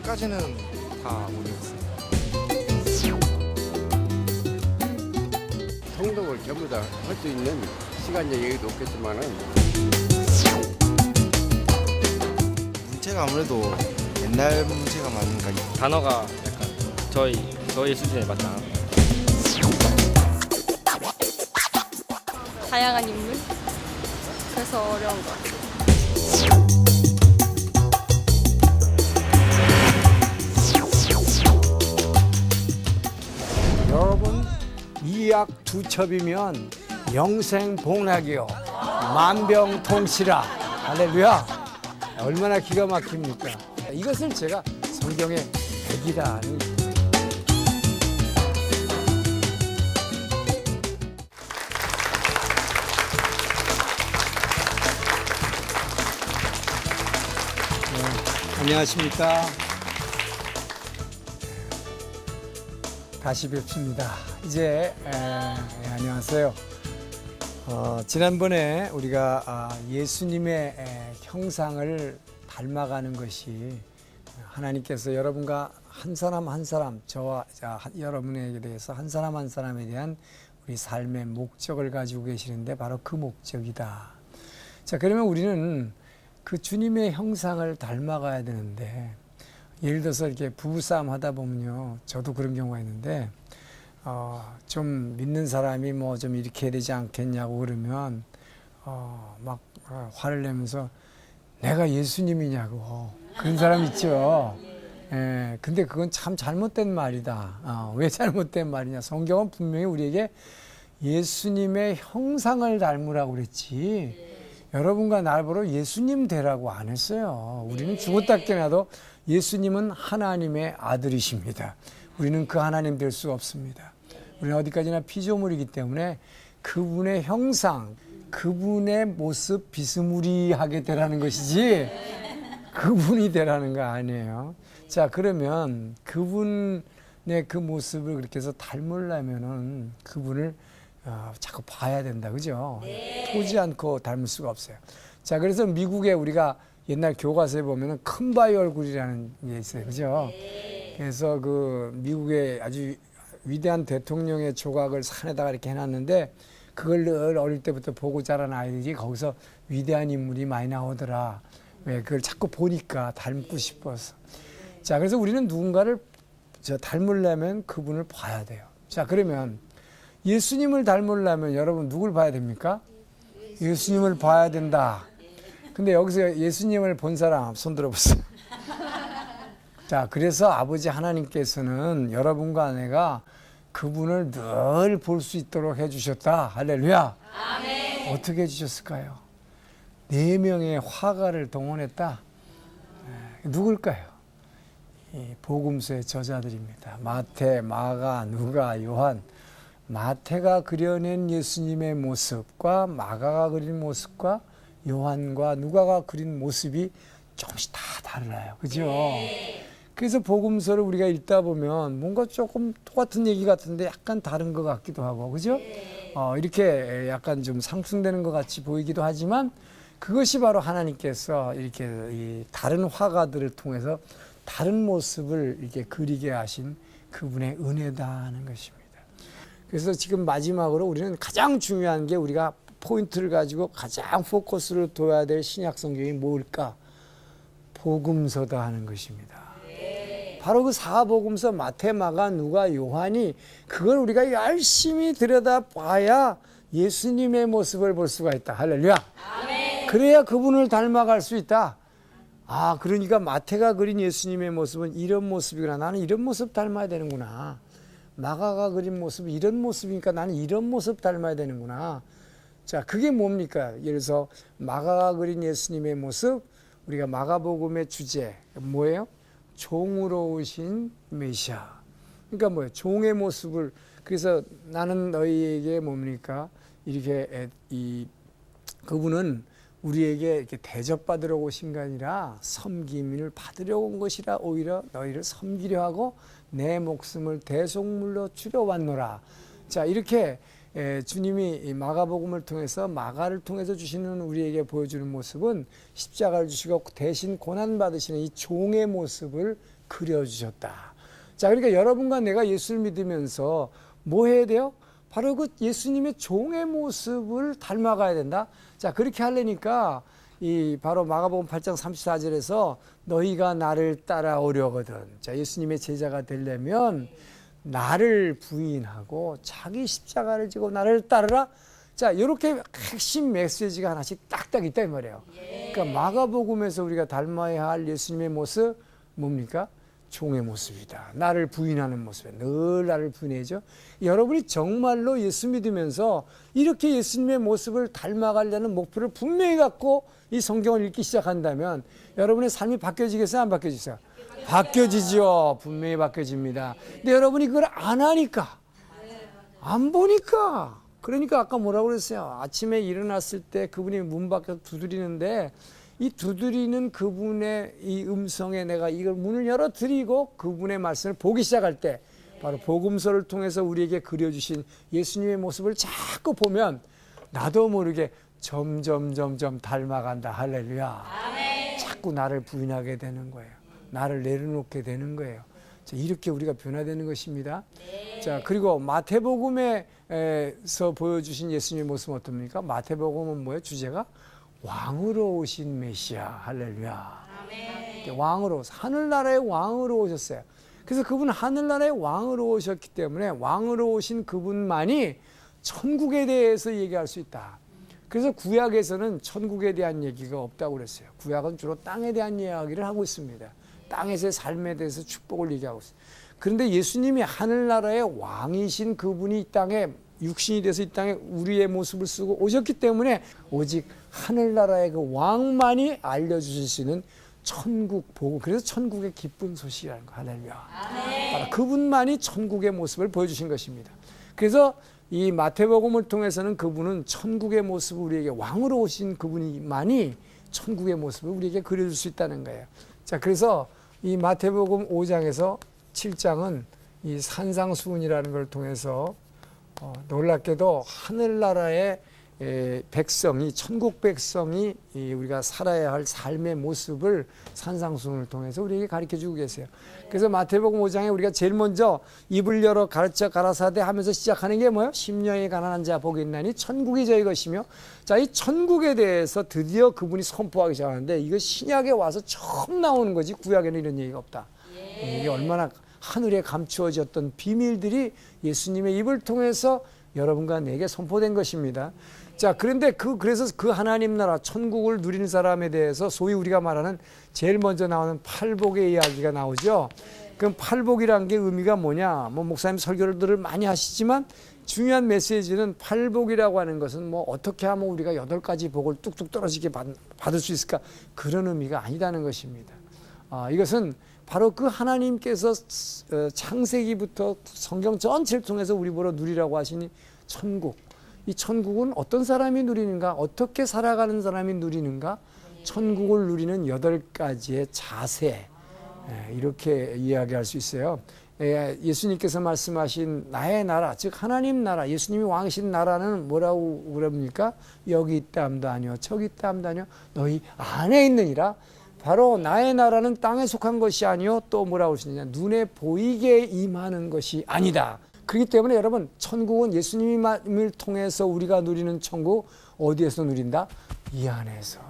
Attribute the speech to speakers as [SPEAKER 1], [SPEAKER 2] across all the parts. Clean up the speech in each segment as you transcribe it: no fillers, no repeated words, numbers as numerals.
[SPEAKER 1] 아직까지는 다 모르겠어요.
[SPEAKER 2] 성독을 전부 다 할 수 있는 시간 여유도 없겠지만은
[SPEAKER 1] 문체가 아무래도 옛날 문체가 많으니까
[SPEAKER 3] 단어가 약간 저희 수준에 맞지 않아.
[SPEAKER 4] 다양한 인물? 그래서 어려운 것 같아요.
[SPEAKER 5] 여러분, 이약 두 첩이면 영생복락이요, 만병통치라. 할렐루야. 얼마나 기가 막힙니까? 이것을 제가 성경의 백이라는 안녕하십니까. 다시 뵙습니다. 이제 안녕하세요. 지난번에 우리가 예수님의 형상을 닮아가는 것이 하나님께서 여러분과 한 사람 한 사람, 저와 여러분에게 대해서 한 사람 한 사람에 대한 우리 삶의 목적을 가지고 계시는데 바로 그 목적이다. 자, 그러면 우리는 그 주님의 형상을 닮아가야 되는데, 예를 들어서 이렇게 부부싸움 하다 보면요, 저도 그런 경우가 있는데 좀 믿는 사람이 뭐 좀 이렇게 해야 되지 않겠냐고 그러면 막 화를 내면서 내가 예수님이냐고 그런 사람 있죠. 예, 근데 그건 참 잘못된 말이다. 왜 잘못된 말이냐? 성경은 분명히 우리에게 예수님의 형상을 닮으라고 그랬지, 여러분과 날 보러 예수님 되라고 안 했어요. 우리는 죽었다 깨어나도 예수님은 하나님의 아들이십니다. 우리는 그 하나님 될 수 없습니다. 우리는 어디까지나 피조물이기 때문에 그분의 형상, 그분의 모습 비스무리하게 되라는 것이지 그분이 되라는 거 아니에요. 자, 그러면 그분의 그 모습을 그렇게 해서 닮으려면은 그분을 자꾸 봐야 된다, 그죠? 보지 않고 닮을 수가 없어요. 자, 그래서 미국에 우리가 옛날 교과서에 보면은 큰바위 얼굴이라는 게 있어요, 그죠? 그래서 그 미국의 아주 위대한 대통령의 조각을 산에다가 이렇게 해놨는데, 그걸 늘 어릴 때부터 보고 자란 아이들이 거기서 위대한 인물이 많이 나오더라. 왜? 그걸 자꾸 보니까 닮고 싶어서. 자, 그래서 우리는 누군가를 닮으려면 그분을 봐야 돼요. 자, 그러면 예수님을 닮으려면 여러분 누굴 봐야 됩니까? 예수님을 봐야 된다. 근데 여기서 예수님을 본 사람 손 들어보세요. 자, 그래서 아버지 하나님께서는 여러분과 내가 그분을 늘 볼 수 있도록 해주셨다. 할렐루야. 아멘. 어떻게 해주셨을까요? 4명의 화가를 동원했다. 누굴까요? 이 복음서의 저자들입니다. 마태, 마가, 누가, 요한. 마태가 그려낸 예수님의 모습과 마가가 그린 모습과 요한과 누가가 그린 모습이 조금씩 다 달라요. 그죠? 그래서 복음서를 우리가 읽다 보면 뭔가 조금 똑같은 얘기 같은데 약간 다른 것 같기도 하고, 그죠? 이렇게 약간 좀 상충되는 것 같이 보이기도 하지만 그것이 바로 하나님께서 이렇게 이 다른 화가들을 통해서 다른 모습을 이렇게 그리게 하신 그분의 은혜다는 것입니다. 그래서 지금 마지막으로 우리는 가장 중요한 게 우리가 포인트를 가지고 가장 포커스를 둬야 될 신약 성경이 뭘까? 복음서다 하는 것입니다. 바로 그 사복음서 마태, 마가, 누가, 요한이 그걸 우리가 열심히 들여다봐야 예수님의 모습을 볼 수가 있다. 할렐루야. 아멘. 그래야 그분을 닮아갈 수 있다. 아, 그러니까 마태가 그린 예수님의 모습은 이런 모습이구나. 나는 이런 모습 닮아야 되는구나. 마가가 그린 모습은 이런 모습이니까 나는 이런 모습 닮아야 되는구나. 자, 그게 뭡니까? 예를 들어서 마가가 그린 예수님의 모습, 우리가 마가복음의 주제 뭐예요? 종으로 오신 메시아. 그러니까 뭐예요? 종의 모습을. 그래서 나는 너희에게 뭡니까? 이렇게 그분은 우리에게 이렇게 대접받으러 오신 게 아니라 섬김을 받으려 온 것이라 오히려 너희를 섬기려 하고 내 목숨을 대속물로 주려 왔노라. 자, 이렇게 주님이 마가복음을 통해서 마가를 통해서 주시는 우리에게 보여주는 모습은 십자가를 주시고 대신 고난받으시는 이 종의 모습을 그려주셨다. 자, 그러니까 여러분과 내가 예수를 믿으면서 뭐 해야 돼요? 바로 그 예수님의 종의 모습을 닮아가야 된다. 자, 그렇게 하려니까 이 바로 마가복음 8장 34절에서 너희가 나를 따라오려거든. 자, 예수님의 제자가 되려면 나를 부인하고 자기 십자가를 지고 나를 따르라. 자, 이렇게 핵심 메시지가 하나씩 딱딱 있다 이 말이에요. 그러니까 마가복음에서 우리가 닮아야 할 예수님의 모습 뭡니까? 종의 모습이다. 나를 부인하는 모습이다. 늘 나를 부인해죠. 여러분이 정말로 예수 믿으면서 이렇게 예수님의 모습을 닮아가려는 목표를 분명히 갖고 이 성경을 읽기 시작한다면 여러분의 삶이 바뀌어지겠어요? 안 바뀌어지겠어요? 바뀌어지죠. 분명히 바뀌어집니다. 근데 여러분이 그걸 안 하니까, 안 보니까. 그러니까 아까 뭐라고 그랬어요? 아침에 일어났을 때 그분이 문 밖에서 두드리는데 이 두드리는 그분의 이 음성에 내가 이걸 문을 열어드리고 그분의 말씀을 보기 시작할 때 바로 복음서를 통해서 우리에게 그려주신 예수님의 모습을 자꾸 보면 나도 모르게 점점 닮아간다. 할렐루야. 자꾸 나를 부인하게 되는 거예요. 나를 내려놓게 되는 거예요. 자, 이렇게 우리가 변화되는 것입니다. 자, 그리고 마태복음에서 보여주신 예수님의 모습은 어떻습니까? 마태복음은 뭐예요? 주제가 왕으로 오신 메시아. 할렐루야. 왕으로, 하늘나라의 왕으로 오셨어요. 그래서 그분 하늘나라의 왕으로 오셨기 때문에 왕으로 오신 그분만이 천국에 대해서 얘기할 수 있다. 그래서 구약에서는 천국에 대한 얘기가 없다고 그랬어요. 구약은 주로 땅에 대한 이야기를 하고 있습니다. 땅에서의 삶에 대해서 축복을 얘기하고 있어요. 그런데 예수님이 하늘나라의 왕이신 그분이 이 땅에 육신이 돼서 이 땅에 우리의 모습을 쓰고 오셨기 때문에 오직 하늘나라의 그 왕만이 알려주실 수 있는 천국 복음. 그래서 천국의 기쁜 소식이라는 거. 할렐루야. 바로 그분만이 천국의 모습을 보여주신 것입니다. 그래서 이 마태복음을 통해서는 그분은 천국의 모습을 우리에게 왕으로 오신 그분이만이 천국의 모습을 우리에게 그려줄 수 있다는 거예요. 자, 그래서 이 마태복음 5장에서 7장은 이 산상수훈이라는 걸 통해서 놀랍게도 하늘나라의 백성이, 천국 백성이 우리가 살아야 할 삶의 모습을 산상수훈을 통해서 우리에게 가르쳐주고 계세요. 그래서 마태복음 5장에 우리가 제일 먼저 입을 열어 가르쳐 가라사대 하면서 시작하는 게 뭐예요? 심령이 가난한 자 복이 있나니 천국이 저희 것이며, 자, 이 천국에 대해서 드디어 그분이 선포하기 시작하는데 이거 신약에 와서 처음 나오는 거지 구약에는 이런 얘기가 없다. 이게 얼마나 하늘에 감추어졌던 비밀들이 예수님의 입을 통해서 여러분과 내게 선포된 것입니다. 자, 그런데 그래서 그 하나님 나라 천국을 누리는 사람에 대해서 소위 우리가 말하는 제일 먼저 나오는 팔복의 이야기가 나오죠. 그럼 팔복이라는 게 의미가 뭐냐? 뭐 목사님 설교들을 많이 하시지만 중요한 메시지는 팔복이라고 하는 것은 뭐 어떻게 하면 우리가 8가지 복을 뚝뚝 떨어지게 받을 수 있을까? 그런 의미가 아니다는 것입니다. 이것은 바로 그 하나님께서 창세기부터 성경 전체를 통해서 우리 보러 누리라고 하시니 천국. 이 천국은 어떤 사람이 누리는가? 어떻게 살아가는 사람이 누리는가? 천국을 누리는 8가지의 자세. 이렇게 이야기할 수 있어요. 예수님께서 말씀하신 나의 나라, 즉 하나님 나라, 예수님이 왕이신 나라는 뭐라고 그럽니까? 여기 있다함도 아니요, 저기 있다함도 아니요, 너희 안에 있느니라. 바로 나의 나라는 땅에 속한 것이 아니요, 또 뭐라고 하시느냐, 눈에 보이게 임하는 것이 아니다. 그렇기 때문에 여러분, 천국은 예수님을 통해서 우리가 누리는 천국, 어디에서 누린다? 이 안에서.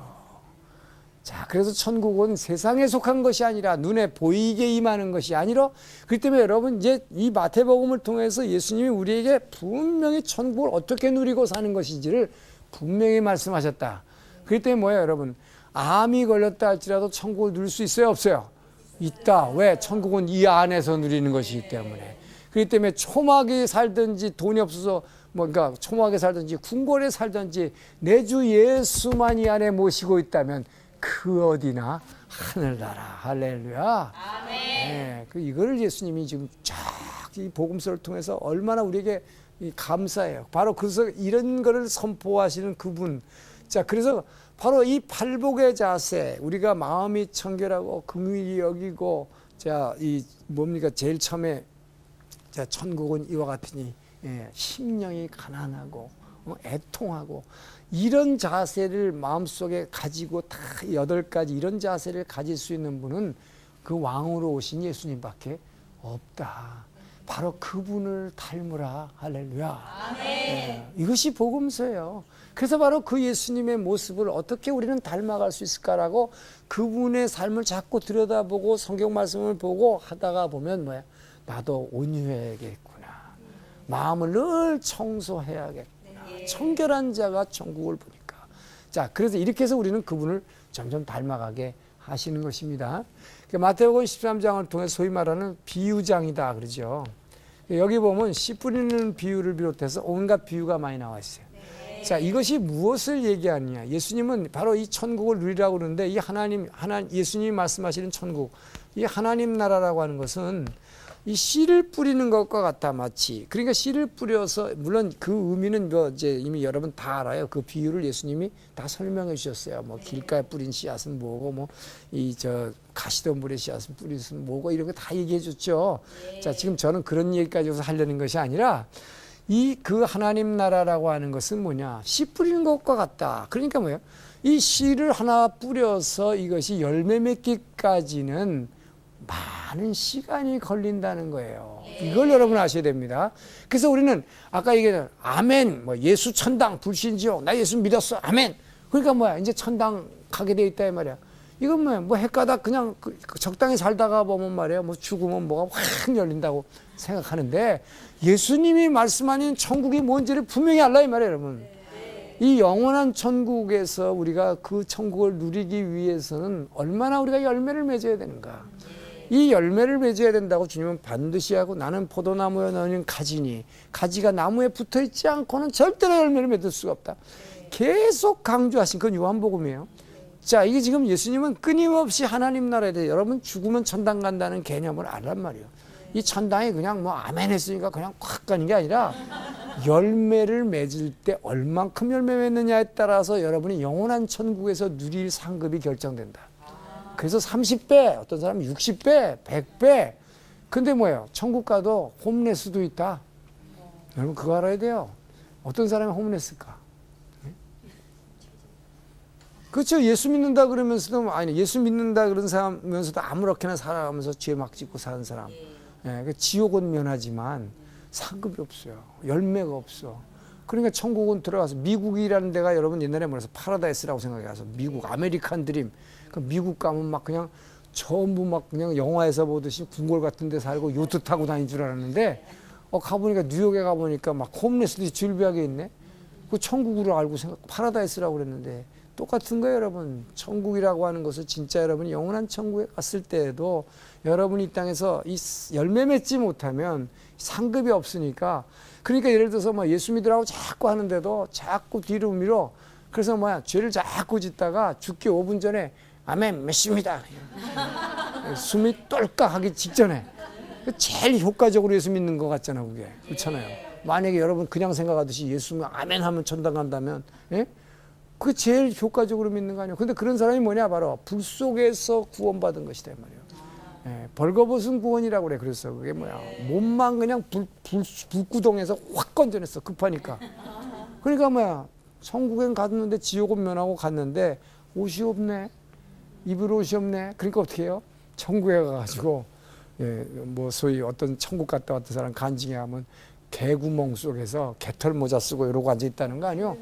[SPEAKER 5] 자, 그래서 천국은 세상에 속한 것이 아니라 눈에 보이게 임하는 것이 아니라, 그렇기 때문에 여러분, 이제 이 마태복음을 통해서 예수님이 우리에게 분명히 천국을 어떻게 누리고 사는 것인지를 분명히 말씀하셨다. 그렇기 때문에 뭐예요, 여러분? 암이 걸렸다 할지라도 천국을 누릴 수 있어요, 없어요? 있다. 왜? 천국은 이 안에서 누리는 것이기 때문에. 그렇기 때문에 초막에 살든지 돈이 없어서 뭔가 초막에 살든지 궁궐에 살든지 내 주 예수만 이 안에 모시고 있다면 그 어디나 하늘나라. 할렐루야. 아멘. 네, 이거를 예수님이 지금 쫙 이 복음서를 통해서 얼마나 우리에게 감사해요. 바로 그래서 이런 거를 선포하시는 그분. 자, 그래서 바로 이 팔복의 자세, 우리가 마음이 청결하고 긍휼히 여기고, 자, 이 뭡니까? 제일 처음에 자, 천국은 이와 같으니 심령이 가난하고 애통하고, 이런 자세를 마음속에 가지고 다 8가지 이런 자세를 가질 수 있는 분은 그 왕으로 오신 예수님밖에 없다. 바로 그분을 닮으라. 할렐루야. 이것이 복음서예요. 그래서 바로 그 예수님의 모습을 어떻게 우리는 닮아갈 수 있을까라고 그분의 삶을 자꾸 들여다보고 성경 말씀을 보고 하다가 보면 뭐야? 나도 온유해야겠구나. 마음을 늘 청소해야겠구나. 청결한 자가 천국을 보니까. 자, 그래서 이렇게 해서 우리는 그분을 점점 닮아가게 하시는 것입니다. 마태복음 13장을 통해 소위 말하는 비유장이다 그러죠. 여기 보면 씨 뿌리는 비유를 비롯해서 온갖 비유가 많이 나와 있어요. 자, 이것이 무엇을 얘기하느냐? 예수님은 바로 이 천국을 누리라고 그러는데 이 예수님이 말씀하시는 천국, 이 하나님 나라라고 하는 것은 이 씨를 뿌리는 것과 같다 마치. 그러니까 씨를 뿌려서 물론 그 의미는 뭐 이제 이미 여러분 다 알아요. 그 비유를 예수님이 다 설명해 주셨어요. 뭐 길가에 뿌린 씨앗은 뭐고 뭐 이 저 가시덤불의 씨앗은 뿌리는 뭐고 이런 거 다 얘기해 줬죠. 자, 지금 저는 그런 얘기까지 해서 하려는 것이 아니라 이 그 하나님 나라라고 하는 것은 뭐냐? 씨 뿌리는 것과 같다. 그러니까 뭐예요? 이 씨를 하나 뿌려서 이것이 열매 맺기까지는 많은 시간이 걸린다는 거예요. 이걸 여러분 아셔야 됩니다. 그래서 우리는 아까 얘기했잖아요. 아멘, 뭐 예수 천당, 불신지옥, 나 예수 믿었어, 아멘. 그러니까 뭐야, 이제 천당 가게 돼 있다 이 말이야. 이건 뭐야, 뭐 헷가닥 그냥 적당히 살다가 보면 말이야, 뭐 죽으면 뭐가 확 열린다고 생각하는데 예수님이 말씀하는 천국이 뭔지를 분명히 알라 이 말이에요, 여러분. 이 영원한 천국에서 우리가 그 천국을 누리기 위해서는 얼마나 우리가 열매를 맺어야 되는가. 이 열매를 맺어야 된다고 주님은 반드시 하고 나는 포도나무에 너는 가지니 가지가 나무에 붙어있지 않고는 절대로 열매를 맺을 수가 없다. 계속 강조하신 그건 요한복음이에요. 자, 이게 지금 예수님은 끊임없이 하나님 나라에 대해 여러분 죽으면 천당 간다는 개념을 알란 말이에요. 이 천당이 그냥 뭐 아멘 했으니까 그냥 콱 가는 게 아니라 열매를 맺을 때 얼만큼 열매 맺느냐에 따라서 여러분이 영원한 천국에서 누릴 상급이 결정된다. 그래서 30배, 어떤 사람은 60배, 100배. 근데 뭐예요? 천국 가도 홈레스도 있다. 여러분 그거 알아야 돼요. 어떤 사람이 홈레스일까? 그렇죠. 예수 믿는다 그러면서도, 아니, 예수 믿는다 그런 사람면서도 아무렇게나 살아가면서 죄 막 짓고 사는 사람. 지옥은 면하지만 상급이 없어요. 열매가 없어. 그러니까 천국은 들어가서 미국이라는 데가 여러분 옛날에 뭐래서 파라다이스라고 생각해서 미국 아메리칸 드림. 그 미국 가면 막 그냥 전부 막 그냥 영화에서 보듯이 궁궐 같은 데 살고 요트 타고 다닌 줄 알았는데 가보니까 뉴욕에 가보니까 막 홈레스들이 줄비하게 있네. 그 천국으로 알고 파라다이스라고 그랬는데 똑같은 거예요, 여러분. 천국이라고 하는 것은 진짜 여러분이 영원한 천국에 갔을 때에도 여러분이 이 땅에서 이 열매 맺지 못하면 상급이 없으니까. 그러니까 예를 들어서 뭐 예수 믿으라고 자꾸 하는데도 자꾸 뒤로 밀어. 그래서 뭐야, 죄를 자꾸 짓다가 죽기 5분 전에 아멘 메시입니다. 숨이 똘까 하기 직전에. 제일 효과적으로 예수 믿는 것 같잖아, 그게. 그렇잖아요. 만약에 여러분 그냥 생각하듯이 예수 아멘 하면 천당 간다면, 예? 그게 제일 효과적으로 믿는 거 아니에요. 근데 그런 사람이 뭐냐, 바로 불 속에서 구원받은 것이다, 이 말이에요. 예, 벌거벗은 구원이라고 그래. 그래서 그게 뭐야, 몸만 그냥 불구덩에서 확 건져냈어, 급하니까. 그러니까 뭐야, 천국엔 갔는데 지옥은 면하고 갔는데 옷이 없네, 입을 옷이 없네. 그러니까 어떻게 해요? 천국에 가가지고 뭐 소위 어떤 천국 갔다 왔던 사람 간증해 하면 개구멍 속에서 개털 모자 쓰고 이러고 앉아 있다는 거 아니요?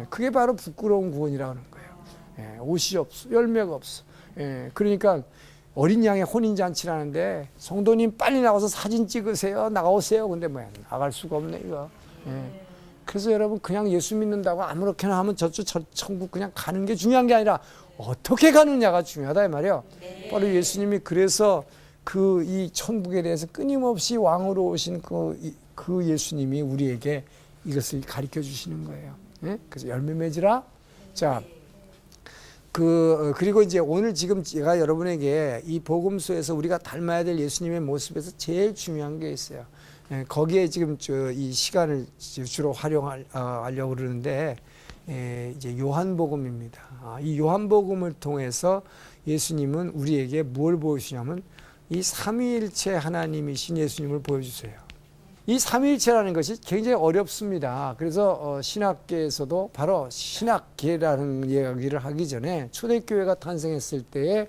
[SPEAKER 5] 그게 바로 부끄러운 구원이라고 하는 거예요. 옷이 없어, 열매가 없어. 그러니까 어린 양의 혼인잔치라는데 성도님 빨리 나와서 사진 찍으세요, 나가오세요. 근데 뭐야, 나갈 수가 없네 이거. 그래서 여러분 그냥 예수 믿는다고 아무렇게나 하면 저쪽 천국 그냥 가는 게 중요한 게 아니라 어떻게 가느냐가 중요하다 이 말이에요. 바로 예수님이 그래서 그 이 천국에 대해서 끊임없이 왕으로 오신 그 예수님이 우리에게 이것을 가르쳐 주시는 거예요. 그래서 열매 맺으라. 자, 그리고 이제 오늘 지금 제가 여러분에게 이 복음서에서 우리가 닮아야 될 예수님의 모습에서 제일 중요한 게 있어요. 거기에 지금 이 시간을 주로 활용하려고 그러는데, 이제 요한복음입니다. 이 요한복음을 통해서 예수님은 우리에게 뭘 보여주냐면 이 삼위일체 하나님이신 예수님을 보여주세요. 이 삼위일체라는 것이 굉장히 어렵습니다. 그래서 신학계에서도 바로 신학계라는 이야기를 하기 전에 초대교회가 탄생했을 때에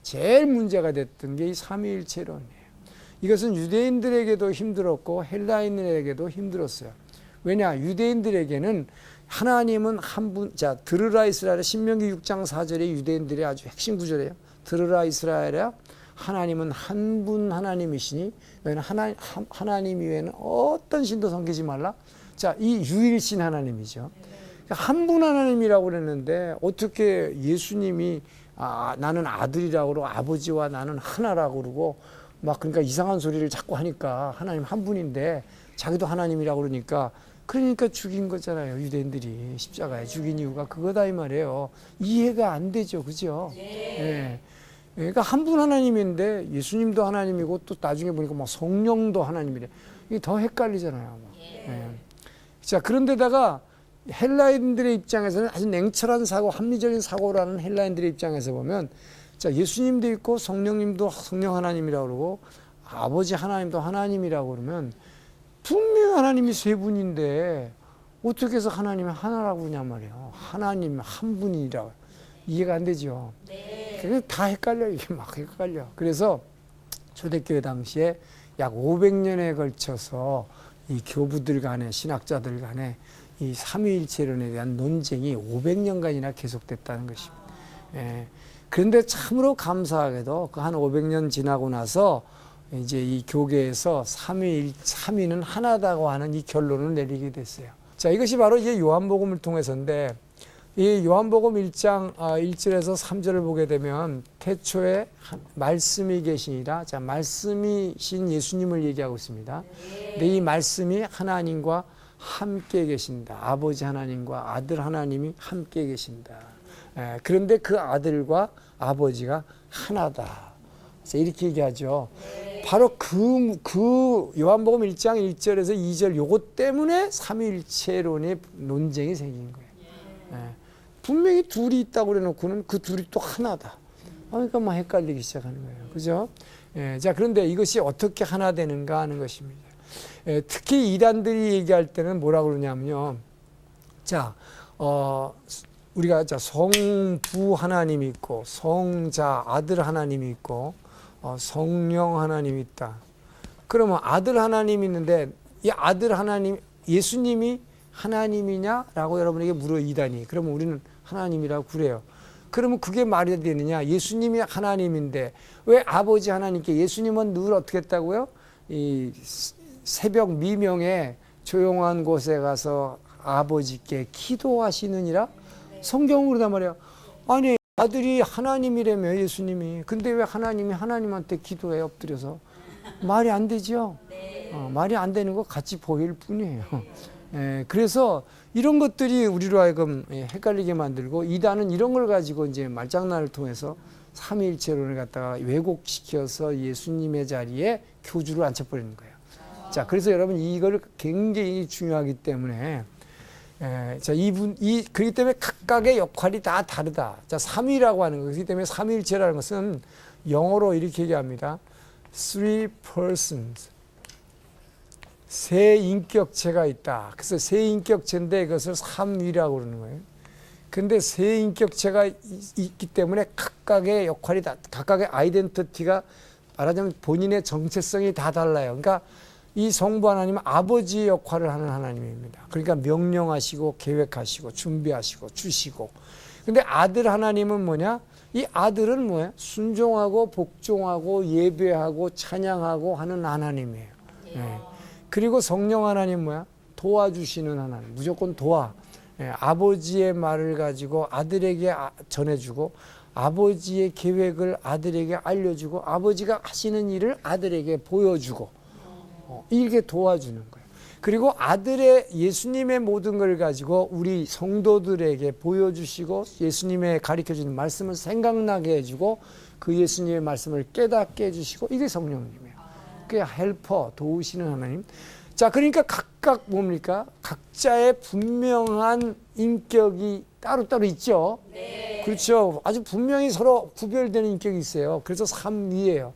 [SPEAKER 5] 제일 문제가 됐던 게 이 삼위일체론이에요. 이것은 유대인들에게도 힘들었고 헬라인들에게도 힘들었어요. 왜냐? 유대인들에게는 하나님은 한 분, 자, 들으라 이스라엘의 신명기 6장 4절이 유대인들의 아주 핵심 구절이에요. 들으라 이스라엘아, 하나님은 한 분 하나님이시니 너희는 하나님 이외에는 어떤 신도 섬기지 말라. 자, 이 유일신 하나님이죠. 한 분 하나님이라고 그랬는데 어떻게 예수님이 나는 아들이라고 그러고 아버지와 나는 하나라고 그러고 막 그러니까 이상한 소리를 자꾸 하니까 하나님 한 분인데 자기도 하나님이라고 그러니까 죽인 거잖아요. 유대인들이 십자가에 죽인 이유가 그거다 이 말이에요. 이해가 안 되죠. 그죠? 네. 그러니까 한 분 하나님인데 예수님도 하나님이고 또 나중에 보니까 뭐 성령도 하나님이래. 이게 더 헷갈리잖아요. 네. 자, 그런데다가 헬라인들의 입장에서는 아주 냉철한 사고, 합리적인 사고라는 헬라인들의 입장에서 보면 자, 예수님도 있고 성령님도 성령 하나님이라고 그러고 아버지 하나님도 하나님이라고 그러면 분명히 하나님이 세 분인데 어떻게 해서 하나님이 하나라고 그러냐 말이에요. 하나님 한 분이라고. 이해가 안 되죠. 그게 다 헷갈려. 이게 막 헷갈려. 그래서 초대교회 당시에 약 500년에 걸쳐서 이 교부들 간에 신학자들 간에 이 삼위일체론에 대한 논쟁이 500년간이나 계속됐다는 것입니다. 예. 그런데 참으로 감사하게도 그 한 500년 지나고 나서 이제 이 교계에서 삼위는 하나다고 하는 이 결론을 내리게 됐어요. 자, 이것이 바로 이제 요한복음을 통해서인데 이 요한복음 1장 1절에서 3절을 보게 되면 태초에 말씀이 계시니라. 자, 말씀이신 예수님을 얘기하고 있습니다. 근데 이 말씀이 하나님과 함께 계신다. 아버지 하나님과 아들 하나님이 함께 계신다. 그런데 그 아들과 아버지가 하나다. 이렇게 얘기하죠. 바로 그 요한복음 1장 1절에서 2절 요것 때문에 삼위일체론의 논쟁이 생긴 거예요. 분명히 둘이 있다고 그래놓고는 그 둘이 또 하나다. 그러니까 막 헷갈리기 시작하는 거예요. 그죠? 자, 그런데 이것이 어떻게 하나 되는가 하는 것입니다. 특히 이단들이 얘기할 때는 뭐라고 그러냐면요. 자, 우리가 자, 성부 하나님이 있고, 성자, 아들 하나님이 있고, 성령 하나님이 있다. 그러면 아들 하나님이 있는데, 이 아들 하나님, 예수님이 하나님이냐라고 여러분에게 물어 이단이. 그러면 우리는 하나님이라고 그래요. 그러면 그게 말이 되느냐? 예수님이 하나님인데 왜 아버지 하나님께 예수님은 늘 어떻게 했다고요? 이 새벽 미명에 조용한 곳에 가서 아버지께 기도하시느니라? 성경은 그러단 말이에요. 아니 아들이 하나님이라며 예수님이. 근데 왜 하나님이 하나님한테 기도해 엎드려서? 말이 안 되죠? 말이 안 되는 것 같이 보일 뿐이에요. 그래서 이런 것들이 우리로 하여금 헷갈리게 만들고 이단은 이런 걸 가지고 이제 말장난을 통해서 삼위일체론을 갖다가 왜곡시켜서 예수님의 자리에 교주를 앉혀버리는 거예요. 자, 그래서 여러분 이걸 굉장히 중요하기 때문에 자, 그렇기 때문에 각각의 역할이 다 다르다. 자, 삼위라고 하는 거. 그렇기 때문에 삼위일체라는 것은 영어로 이렇게 얘기합니다. Three persons. 세 인격체가 있다. 그래서 세 인격체인데 이것을 삼위라고 그러는 거예요. 근데 세 인격체가 있기 때문에 각각의 역할이 다, 각각의 아이덴티티가 말하자면 본인의 정체성이 다 달라요. 그러니까 이 성부 하나님은 아버지의 역할을 하는 하나님입니다. 그러니까 명령하시고 계획하시고 준비하시고 주시고. 근데 아들 하나님은 뭐냐? 이 아들은 뭐야? 순종하고 복종하고 예배하고 찬양하고 하는 하나님이에요. 네. 그리고 성령 하나님 뭐야? 도와주시는 하나님. 무조건 도와. 아버지의 말을 가지고 아들에게 전해주고 아버지의 계획을 아들에게 알려주고 아버지가 하시는 일을 아들에게 보여주고 이렇게 도와주는 거예요. 그리고 아들의 예수님의 모든 걸 가지고 우리 성도들에게 보여주시고 예수님의 가르쳐주는 말씀을 생각나게 해주고 그 예수님의 말씀을 깨닫게 해주시고 이게 성령님이에요. 그게 헬퍼, 도우시는 하나님. 자, 그러니까 각각 뭡니까? 각자의 분명한 인격이 따로따로 있죠. 네. 그렇죠. 아주 분명히 서로 구별되는 인격이 있어요. 그래서 삼위예요.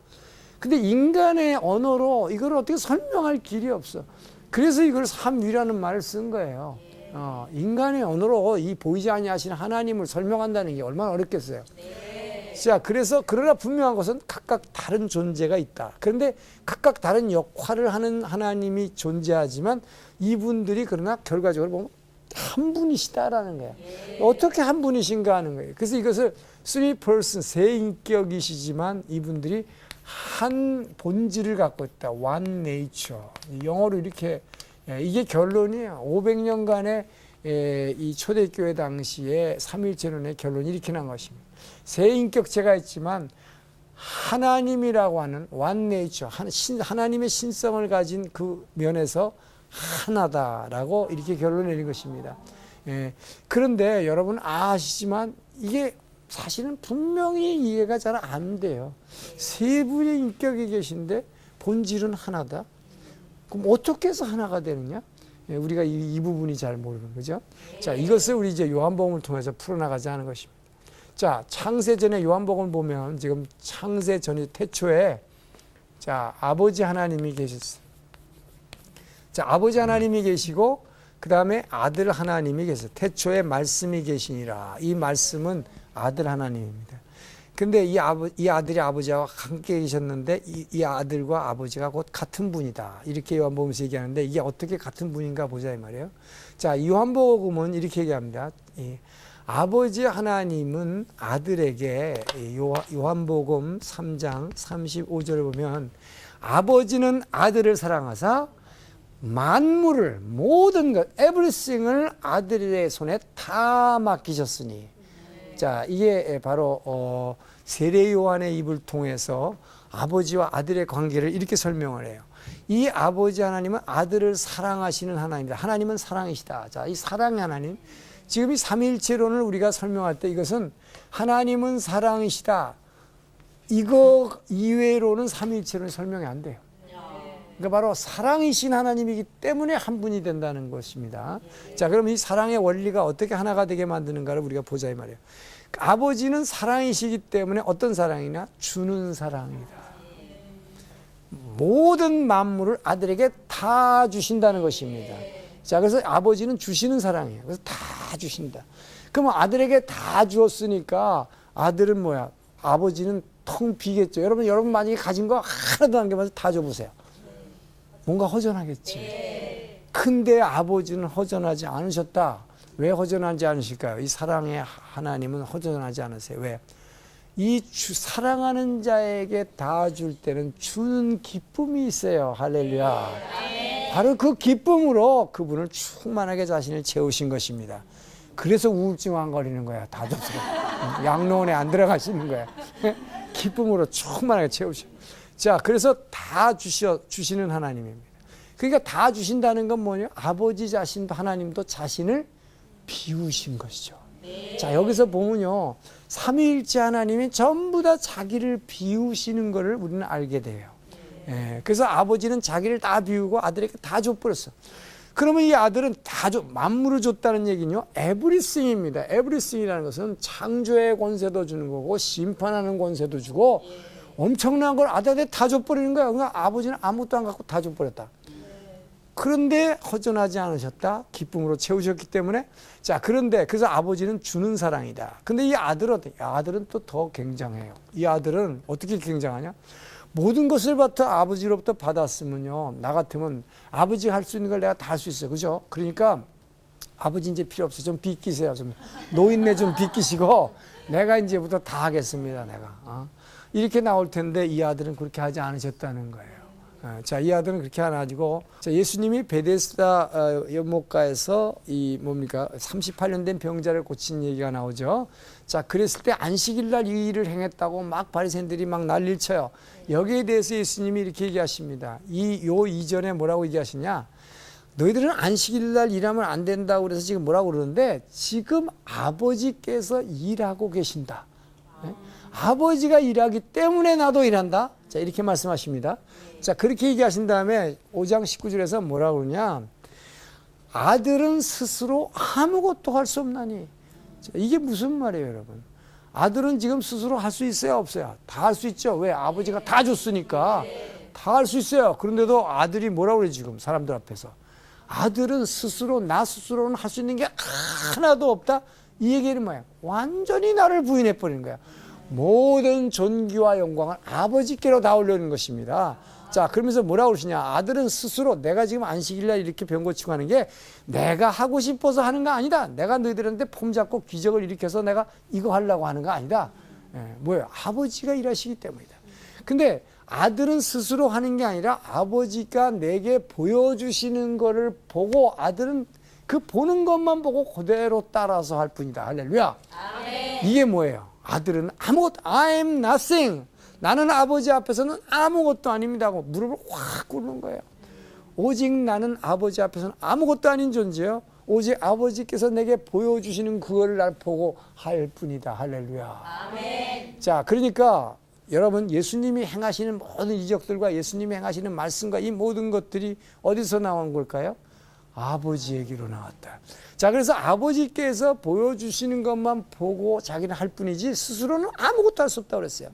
[SPEAKER 5] 근데 인간의 언어로 이걸 어떻게 설명할 길이 없어. 그래서 이걸 삼위라는 말을 쓴 거예요. 인간의 언어로 이 보이지 아니하시는 하나님을 설명한다는 게 얼마나 어렵겠어요. 자, 그래서 그러나 분명한 것은 각각 다른 존재가 있다. 그런데 각각 다른 역할을 하는 하나님이 존재하지만 이분들이 그러나 결과적으로 보면 한 분이시다라는 거예요. 어떻게 한 분이신가 하는 거예요. 그래서 이것을 three person, 세 인격이시지만 이분들이 한 본질을 갖고 있다. one nature. 영어로 이렇게 이게 결론이에요. 500년간의 이 초대교회 당시에 삼위일체론의 결론이 이렇게 난 것입니다. 세 인격체가 있지만 하나님이라고 하는 one nature, 하나님의 신성을 가진 그 면에서 하나다라고 이렇게 결론을 내린 것입니다. 그런데 여러분 아시지만 이게 사실은 분명히 이해가 잘 안 돼요. 세 분의 인격이 계신데 본질은 하나다. 그럼 어떻게 해서 하나가 되느냐? 우리가 이 부분이 잘 모르는 거죠. 자, 이것을 우리 이제 요한복음을 통해서 풀어나가자 하는 것입니다. 자, 창세전에 요한복음을 보면 지금 창세전이 태초에 자, 아버지 하나님이 계셨어요. 자, 아버지 하나님이 계시고 그 다음에 아들 하나님이 계세요. 태초에 말씀이 계시니라. 이 말씀은 아들 하나님입니다. 근데 이 아들이 아버지와 함께 계셨는데 이 아들과 아버지가 곧 같은 분이다. 이렇게 요한복음에서 얘기하는데 이게 어떻게 같은 분인가 보자 이 말이에요. 자, 요한복음은 이렇게 얘기합니다. 아버지 하나님은 아들에게 요한복음 3장 35절을 보면 아버지는 아들을 사랑하사 만물을 모든 것 everything을 아들의 손에 다 맡기셨으니 자, 이게 바로 세례 요한의 입을 통해서 아버지와 아들의 관계를 이렇게 설명을 해요. 이 아버지 하나님은 아들을 사랑하시는 하나님이다. 하나님은 사랑이시다. 자, 이 사랑의 하나님. 지금 이 삼위일체론을 우리가 설명할 때 이것은 하나님은 사랑이시다. 이거 이외로는 삼위일체론이 설명이 안 돼요. 그러니까 바로 사랑이신 하나님이기 때문에 한 분이 된다는 것입니다. 자, 그럼 이 사랑의 원리가 어떻게 하나가 되게 만드는가를 우리가 보자 이 말이에요. 아버지는 사랑이시기 때문에 어떤 사랑이냐? 주는 사랑이다. 모든 만물을 아들에게 다 주신다는 것입니다. 자, 그래서 아버지는 주시는 사랑이에요. 그래서 다 주신다. 그럼 아들에게 다 주었으니까 아들은 뭐야? 아버지는 텅 비겠죠. 여러분 만약에 가진 거 하나도 안 개면서 다 줘보세요. 뭔가 허전하겠지. 근데 아버지는 허전하지 않으셨다. 왜 허전하지 않으실까요? 이 사랑의 하나님은 허전하지 않으세요. 왜? 이 사랑하는 자에게 다 줄 때는 주는 기쁨이 있어요. 할렐루야. 바로 그 기쁨으로 그분을 충만하게 자신을 채우신 것입니다. 그래서 우울증 안 걸리는 거야. 다 줬어. 양로원에 안 들어가시는 거야. 기쁨으로 충만하게 채우셔. 자, 그래서 다 주시는 하나님입니다. 그러니까 다 주신다는 건 뭐냐? 아버지 자신도 하나님도 자신을 비우신 것이죠. 자, 여기서 보면요. 삼위일체 하나님이 전부 다 자기를 비우시는 것을 우리는 알게 돼요. 그래서 아버지는 자기를 다 비우고 아들에게 다 줘버렸어. 그러면 이 아들은 다 만물을 줬다는 얘기는요. 에브리싱입니다. 에브리싱이라는 것은 창조의 권세도 주는 거고 심판하는 권세도 주고 엄청난 걸 아들한테 다 줘버리는 거야. 그러니까 아버지는 아무것도 안 갖고 다 줘버렸다. 그런데 허전하지 않으셨다. 기쁨으로 채우셨기 때문에. 자, 그런데 그래서 아버지는 주는 사랑이다. 근데 이 아들은 또 더 굉장해요. 이 아들은 어떻게 굉장하냐? 모든 것을 아버지로부터 받았으면요. 나 같으면 아버지가 할 수 있는 걸 내가 다 할 수 있어요. 그죠? 그러니까 아버지 이제 필요 없어. 좀 비키세요. 좀 노인네 좀 비키시고 내가 이제부터 다 하겠습니다. 내가. 이렇게 나올 텐데 이 아들은 그렇게 하지 않으셨다는 거예요. 자, 이 아들은 그렇게 안 가지고 자, 예수님이 베데스다 연못가에서 이 뭡니까 38년 된 병자를 고친 얘기가 나오죠. 자, 그랬을 때 안식일 날 이 일을 행했다고 막 바리새인들이 막 난리를 쳐요. 여기에 대해서 예수님이 이렇게 얘기하십니다. 요 이전에 뭐라고 얘기하시냐? 너희들은 안식일 날 일하면 안 된다고 그래서 지금 뭐라고 그러는데 지금 아버지께서 일하고 계신다. 네? 아버지가 일하기 때문에 나도 일한다. 자, 이렇게 말씀하십니다. 자, 그렇게 얘기하신 다음에 5장 19절에서 뭐라고 그러냐? 아들은 스스로 아무것도 할 수 없나니. 자, 이게 무슨 말이에요, 여러분? 아들은 지금 스스로 할 수 있어요, 없어요? 다 할 수 있죠. 왜? 아버지가 다 줬으니까 다 할 수 있어요. 그런데도 아들이 뭐라고 그래 지금 사람들 앞에서? 아들은 스스로 나 스스로는 할 수 있는 게 하나도 없다. 이 얘기는 뭐야? 완전히 나를 부인해 버리는 거야. 모든 존귀와 영광을 아버지께로 다 올려놓는 것입니다. 자, 그러면서 뭐라고 그러시냐. 아들은 스스로 내가 지금 안식일날 이렇게 병 고치고 하는 게 내가 하고 싶어서 하는 거 아니다. 내가 너희들한테 폼 잡고 기적을 일으켜서 내가 이거 하려고 하는 거 아니다. 뭐예요? 아버지가 일하시기 때문이다. 근데 아들은 스스로 하는 게 아니라 아버지가 내게 보여주시는 거를 보고 아들은 그 보는 것만 보고 그대로 따라서 할 뿐이다. 할렐루야. 아멘. 이게 뭐예요? 아들은 아무것도 I'm nothing. 나는 아버지 앞에서는 아무것도 아닙니다 하고 무릎을 확 꿇는 거예요. 오직 나는 아버지 앞에서는 아무것도 아닌 존재요. 오직 아버지께서 내게 보여주시는 그걸 날 보고 할 뿐이다. 할렐루야. 아멘. 자, 그러니까 여러분 예수님이 행하시는 모든 이적들과 예수님이 행하시는 말씀과 이 모든 것들이 어디서 나온 걸까요? 아버지에게로 나왔다. 자, 그래서 아버지께서 보여주시는 것만 보고 자기는 할 뿐이지 스스로는 아무것도 할 수 없다고 그랬어요.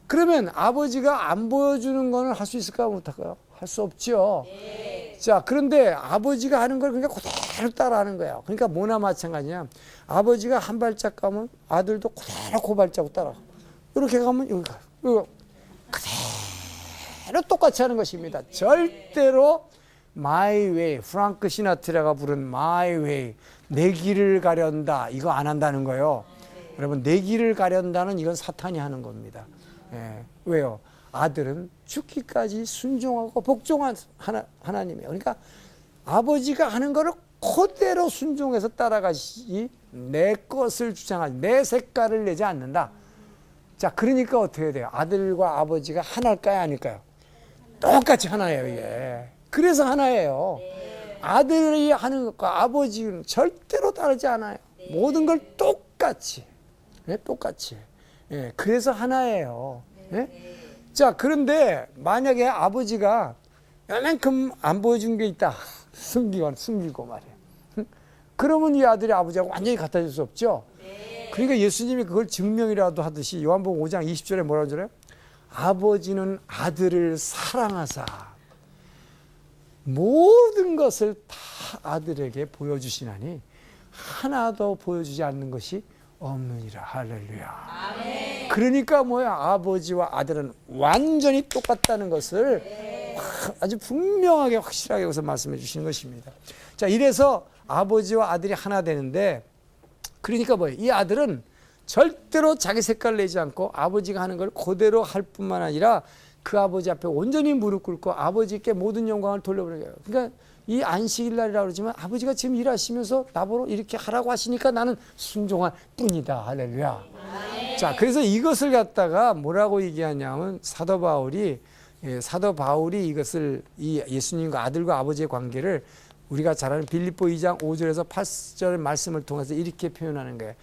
[SPEAKER 5] 그러면 아버지가 안 보여주는 거는 할 수 있을까 못할까요? 할 수 없죠. 네. 자, 그런데 아버지가 하는 걸 그러니까 그대로 따라하는 거예요. 그러니까 뭐나 마찬가지냐. 아버지가 한 발짝 가면 아들도 그대로 그 발자국 따라. 이렇게 가면 여기 가요. 이거 그대로 똑같이 하는 것입니다. 절대로 My way, 프랑크 시나트라가 부른 My way, 내 길을 가련다. 이거 안 한다는 거예요. 여러분, 내 길을 가련다는 이건 사탄이 하는 겁니다. 왜요? 아들은 죽기까지 순종하고 복종한 하나님이에요. 그러니까 아버지가 하는 거를 그대로 순종해서 따라가시지 내 것을 주장하지 내 색깔을 내지 않는다. 자, 그러니까 어떻게 돼요? 아들과 아버지가 하나일까요? 아닐까요? 똑같이 하나예요, 이게. 그래서 하나예요. 아들이 하는 것과 아버지는 절대로 다르지 않아요. 모든 걸 똑같이. 똑같이. 그래서 하나예요. 자, 그런데 만약에 아버지가 요만큼 안 보여준 게 있다. 숨기고 말이에요. 그러면 이 아들이 아버지하고 완전히 같아질 수 없죠. 그러니까 예수님이 그걸 증명이라도 하듯이 요한복음 5장 20절에 뭐라고 그래요? 아버지는 아들을 사랑하사 모든 것을 다 아들에게 보여주시나니 하나도 보여주지 않는 것이 없느니라. 할렐루야. 아멘. 그러니까 뭐야? 아버지와 아들은 완전히 똑같다는 것을 아주 분명하게 확실하게 여기서 말씀해 주시는 것입니다. 자, 이래서 아버지와 아들이 하나 되는데 그러니까 뭐예요? 이 아들은 절대로 자기 색깔을 내지 않고 아버지가 하는 걸 그대로 할 뿐만 아니라 그 아버지 앞에 온전히 무릎 꿇고 아버지께 모든 영광을 돌려버려요. 그러니까 이 안식일날이라고 그러지만 아버지가 지금 일하시면서 나보러 이렇게 하라고 하시니까 나는 순종할 뿐이다. 할렐루야. 자, 그래서 이것을 갖다가 뭐라고 얘기하냐면 사도 바울이 이것을 이 예수님과 아들과 아버지의 관계를 우리가 잘 아는 빌립보 2장 5절에서 8절의 말씀을 통해서 이렇게 표현하는 거예요.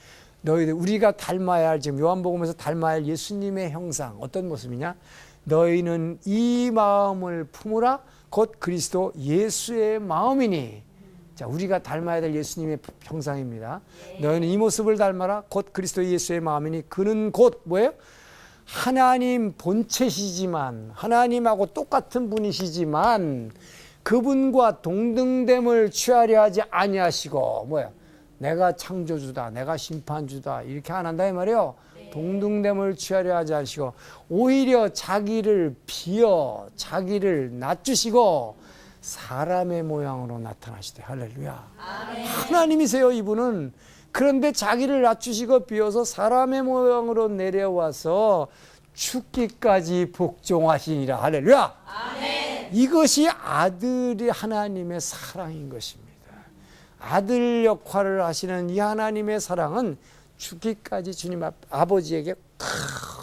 [SPEAKER 5] 너희들 우리가 닮아야 할 지금 요한복음에서 닮아야 할 예수님의 형상 어떤 모습이냐? 너희는 이 마음을 품으라 곧 그리스도 예수의 마음이니. 자, 우리가 닮아야 될 예수님의 형상입니다. 너희는 이 모습을 닮아라 곧 그리스도 예수의 마음이니 그는 곧 뭐예요? 하나님 본체시지만 하나님하고 똑같은 분이시지만 그분과 동등됨을 취하려 하지 아니하시고 뭐예요? 내가 창조주다, 내가 심판주다 이렇게 안 한다 이 말이에요. 동등됨을 취하려 하지 않으시고 오히려 자기를 비어 자기를 낮추시고 사람의 모양으로 나타나시되. 할렐루야. 아멘. 하나님이세요 이분은. 그런데 자기를 낮추시고 비어서 사람의 모양으로 내려와서 죽기까지 복종하시니라. 할렐루야. 아멘. 이것이 아들이 하나님의 사랑인 것입니다. 아들 역할을 하시는 이 하나님의 사랑은 죽기까지 주님 아버지에게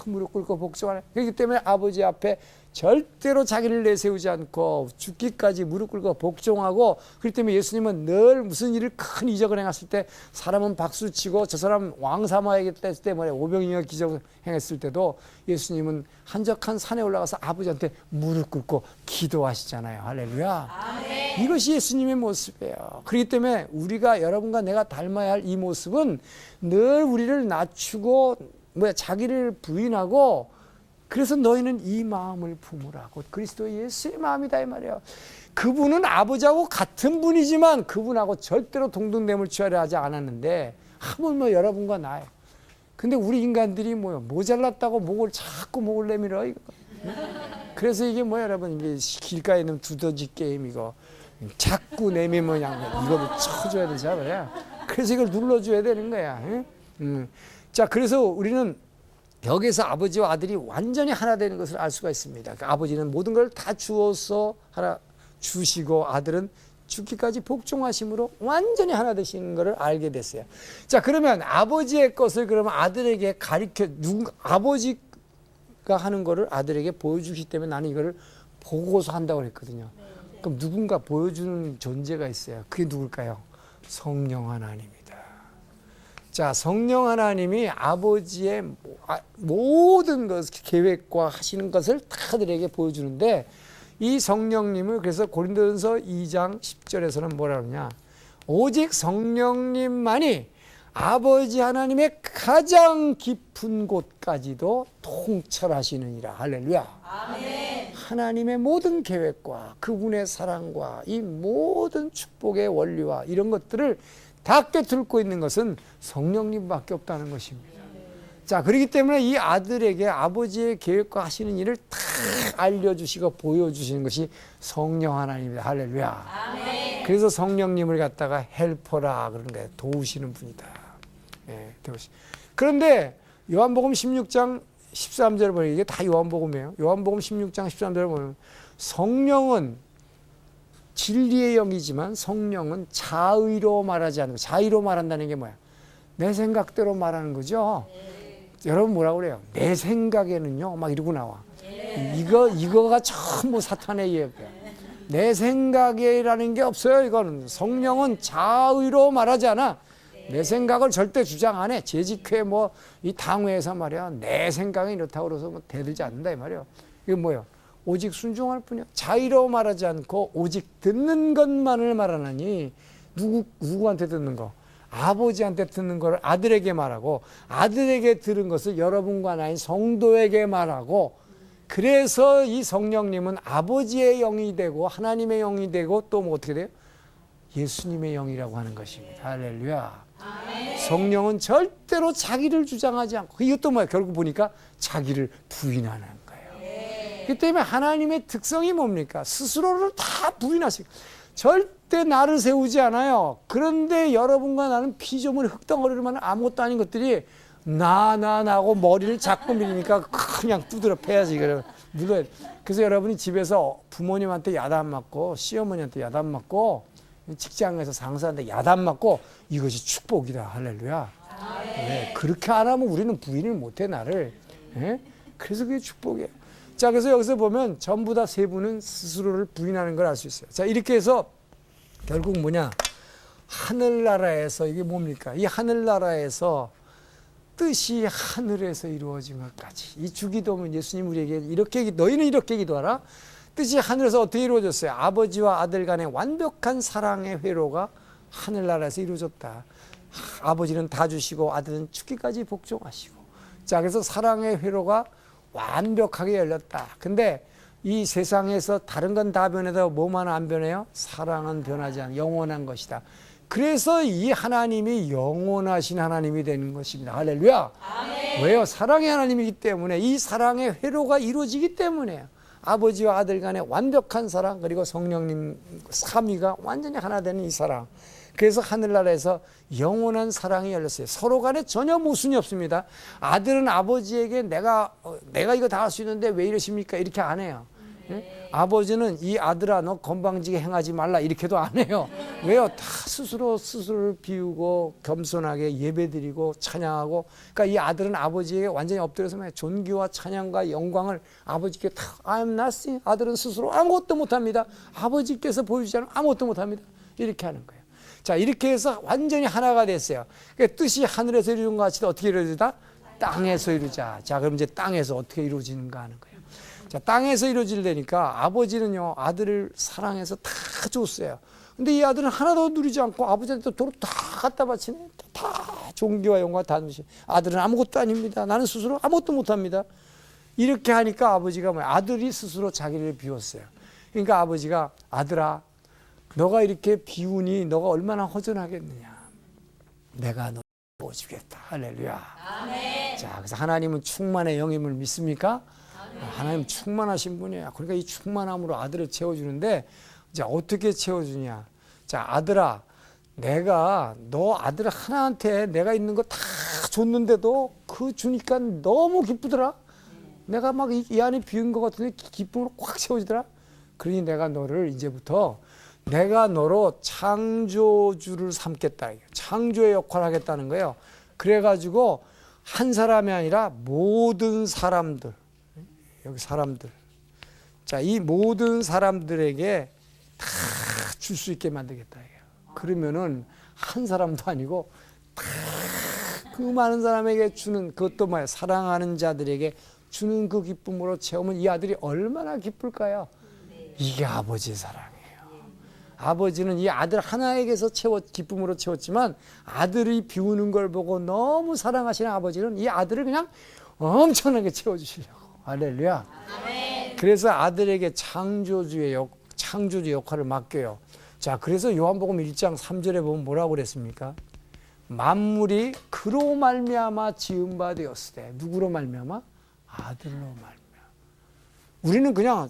[SPEAKER 5] 무릎 꿇고 복종하는. 그렇기 때문에 아버지 앞에 절대로 자기를 내세우지 않고 죽기까지 무릎 꿇고 복종하고, 그렇기 때문에 예수님은 늘 무슨 일을 큰 이적을 행했을 때 사람은 박수치고 저 사람 왕 삼아야겠다 했을 때 뭐래 오병이어 기적을 행했을 때도 예수님은 한적한 산에 올라가서 아버지한테 무릎 꿇고 기도하시잖아요. 할렐루야. 아멘. 이것이 예수님의 모습이에요. 그렇기 때문에 우리가 여러분과 내가 닮아야 할 이 모습은 늘 우리를 낮추고 자기를 부인하고, 그래서 너희는 이 마음을 품으라 곧 그리스도 예수의 마음이다 이 말이에요. 그분은 아버지하고 같은 분이지만 그분하고 절대로 동등됨을 취하려 하지 않았는데 하물며 여러분과 나예요. 근데 우리 인간들이 뭐요? 모자랐다고 목을 내밀어. 이거. 그래서 이게 뭐야, 여러분? 이게 길가에 있는 두더지 게임 이거. 자꾸 내밀면 그냥 이거 쳐줘야 되지 않아요? 그래서 이걸 눌러줘야 되는 거야. 자, 그래서 우리는 여기서 아버지와 아들이 완전히 하나 되는 것을 알 수가 있습니다. 그러니까 아버지는 모든 걸 다 주어서 하나 주시고 아들은 죽기까지 복종하심으로 완전히 하나 되시는 것을 알게 됐어요. 자, 그러면 아버지의 것을 그러면 아들에게 아버지가 하는 것을 아들에게 보여주기 때문에 나는 이거를 보고서 한다고 했거든요. 그럼 누군가 보여주는 존재가 있어요. 그게 누굴까요? 성령 하나님입니다. 자, 성령 하나님이 아버지의 모든 것, 계획과 하시는 것을 다 아들에게 보여주는데 이 성령님을 그래서 고린도전서 2장 10절에서는 뭐라 그러냐? 오직 성령님만이 아버지 하나님의 가장 깊은 곳까지도 통찰하시느니라. 할렐루야. 아멘. 하나님의 모든 계획과 그분의 사랑과 이 모든 축복의 원리와 이런 것들을 다 꿰뚫고 있는 것은 성령님밖에 없다는 것입니다. 자, 그렇기 때문에 이 아들에게 아버지의 계획과 하시는 일을 다 알려주시고 보여주시는 것이 성령 하나님입니다. 할렐루야. 아멘. 그래서 성령님을 갖다가 헬퍼라 그러는 거예요. 도우시는 분이다. 예, 도우시. 그런데 요한복음 16장 13절을 보면 이게 다 요한복음이에요. 요한복음 16장 13절을 보면 성령은 진리의 영이지만 성령은 자의로 말하지 않는 거. 자의로 말한다는 게 뭐야? 내 생각대로 말하는 거죠. 여러분 뭐라고 그래요? 내 생각에는요 막 이러고 나와. 이거가 전부 사탄의 이야기야. 내 생각이라는 게 없어요. 이거는 성령은 자의로 말하지 않아. 내 생각을 절대 주장 안 해. 재직회 뭐 이 당회에서 말이야 내 생각이 이렇다고 그래서 뭐 대들지 않는다 이 말이야. 이게 뭐예요? 오직 순종할 뿐이야. 자의로 말하지 않고 오직 듣는 것만을 말하나니 누구한테 듣는 거? 아버지한테 듣는 것을 아들에게 말하고 아들에게 들은 것을 여러분과 나인 성도에게 말하고 그래서 이 성령님은 아버지의 영이 되고 하나님의 영이 되고 또 뭐 어떻게 돼요? 예수님의 영이라고 하는 것입니다. 할렐루야. 아멘. 성령은 절대로 자기를 주장하지 않고 이것도 뭐야? 결국 보니까 자기를 부인하는 거예요. 그렇기 때문에 하나님의 특성이 뭡니까? 스스로를 다 부인하시고 절대 나를 세우지 않아요. 그런데 여러분과 나는 피조물 흙덩어리로만 아무것도 아닌 것들이 나고 머리를 자꾸 밀리니까 그냥 두드려 패야지. 눌러야 돼. 그래서 여러분이 집에서 부모님한테 야단 맞고 시어머니한테 야단 맞고 직장에서 상사한테 야단 맞고 이것이 축복이다. 할렐루야. 네, 그렇게 안 하면 우리는 부인을 못해 나를. 네? 그래서 그게 축복이에요. 자, 그래서 여기서 보면 전부 다 세 분은 스스로를 부인하는 걸 알 수 있어요. 자, 이렇게 해서 결국 뭐냐? 하늘나라에서 이게 뭡니까? 이 하늘나라에서 뜻이 하늘에서 이루어진 것까지. 이 주기도면 예수님 우리에게 이렇게 너희는 이렇게 기도하라. 뜻이 하늘에서 어떻게 이루어졌어요? 아버지와 아들 간의 완벽한 사랑의 회로가 하늘나라에서 이루어졌다. 아버지는 다 주시고 아들은 죽기까지 복종하시고. 자, 그래서 사랑의 회로가 완벽하게 열렸다. 근데 이 세상에서 다른 건 다 변해도 뭐만 안 변해요? 사랑은 변하지 않아. 영원한 것이다. 그래서 이 하나님이 영원하신 하나님이 되는 것입니다. 할렐루야. 아멘. 왜요? 사랑의 하나님이기 때문에 이 사랑의 회로가 이루어지기 때문에요. 아버지와 아들 간의 완벽한 사랑 그리고 성령님 삼위가 완전히 하나 되는 이 사랑. 그래서 하늘나라에서 영원한 사랑이 열렸어요. 서로 간에 전혀 모순이 없습니다. 아들은 아버지에게 내가 이거 다 할 수 있는데 왜 이러십니까? 이렇게 안 해요. 네? 아버지는 이 아들아 너 건방지게 행하지 말라 이렇게도 안 해요. 왜요? 다 스스로를 비우고 겸손하게 예배드리고 찬양하고. 그러니까 이 아들은 아버지에게 완전히 엎드려서 존귀와 찬양과 영광을 아버지께 다 I'm nothing. 아들은 스스로 아무것도 못합니다. 아버지께서 보여주지 않으면 아무것도 못합니다. 이렇게 하는 거예요. 자, 이렇게 해서 완전히 하나가 됐어요. 그러니까 뜻이 하늘에서 이루어진 것 같이 어떻게 이루어지다? 땅에서 이루자. 자, 그럼 이제 땅에서 어떻게 이루어지는가 하는 거예요. 자, 땅에서 이루어지려니까 아버지는요 아들을 사랑해서 다 줬어요. 근데 이 아들은 하나도 누리지 않고 아버지한테 도로 다 갖다 바치네. 다 존귀와 영광 다 누리시. 아들은 아무것도 아닙니다. 나는 스스로 아무것도 못합니다. 이렇게 하니까 아버지가 뭐야? 아들이 스스로 자기를 비웠어요. 그러니까 아버지가 아들아 너가 이렇게 비우니 너가 얼마나 허전하겠느냐. 내가 너 부어주겠다. 할렐루야. 자, 그래서 하나님은 충만의 영임을 믿습니까? 하나님 충만하신 분이에요. 그러니까 이 충만함으로 아들을 채워주는데, 이제 어떻게 채워주냐? 자, 아들아, 내가 너 아들 하나한테 내가 있는 거 다 줬는데도 그 주니까 너무 기쁘더라. 내가 막 이 안에 비운 것 같은데 기쁨으로 꽉 채워지더라. 그러니 내가 너를 이제부터 내가 너로 창조주를 삼겠다. 창조의 역할을 하겠다는 거예요. 그래가지고 한 사람이 아니라 모든 사람들, 여기 사람들. 자, 이 모든 사람들에게 다 줄 수 있게 만들겠다. 그러면은 한 사람도 아니고 다 그 많은 사람에게 주는, 그것도 뭐야, 사랑하는 자들에게 주는 그 기쁨으로 채우면 이 아들이 얼마나 기쁠까요? 이게 아버지의 사랑이에요. 아버지는 이 아들 하나에게서 기쁨으로 채웠지만 아들이 비우는 걸 보고 너무 사랑하시는 아버지는 이 아들을 그냥 엄청나게 채워주시려고. 할렐루야. 그래서 아들에게 창조주의 역할을 맡겨요. 자, 그래서 요한복음 1장 3절에 보면 뭐라고 그랬습니까? 만물이 그로 말미암아 지은 바 되었을 때, 누구로 말미암아? 아들로 말미암아. 우리는 그냥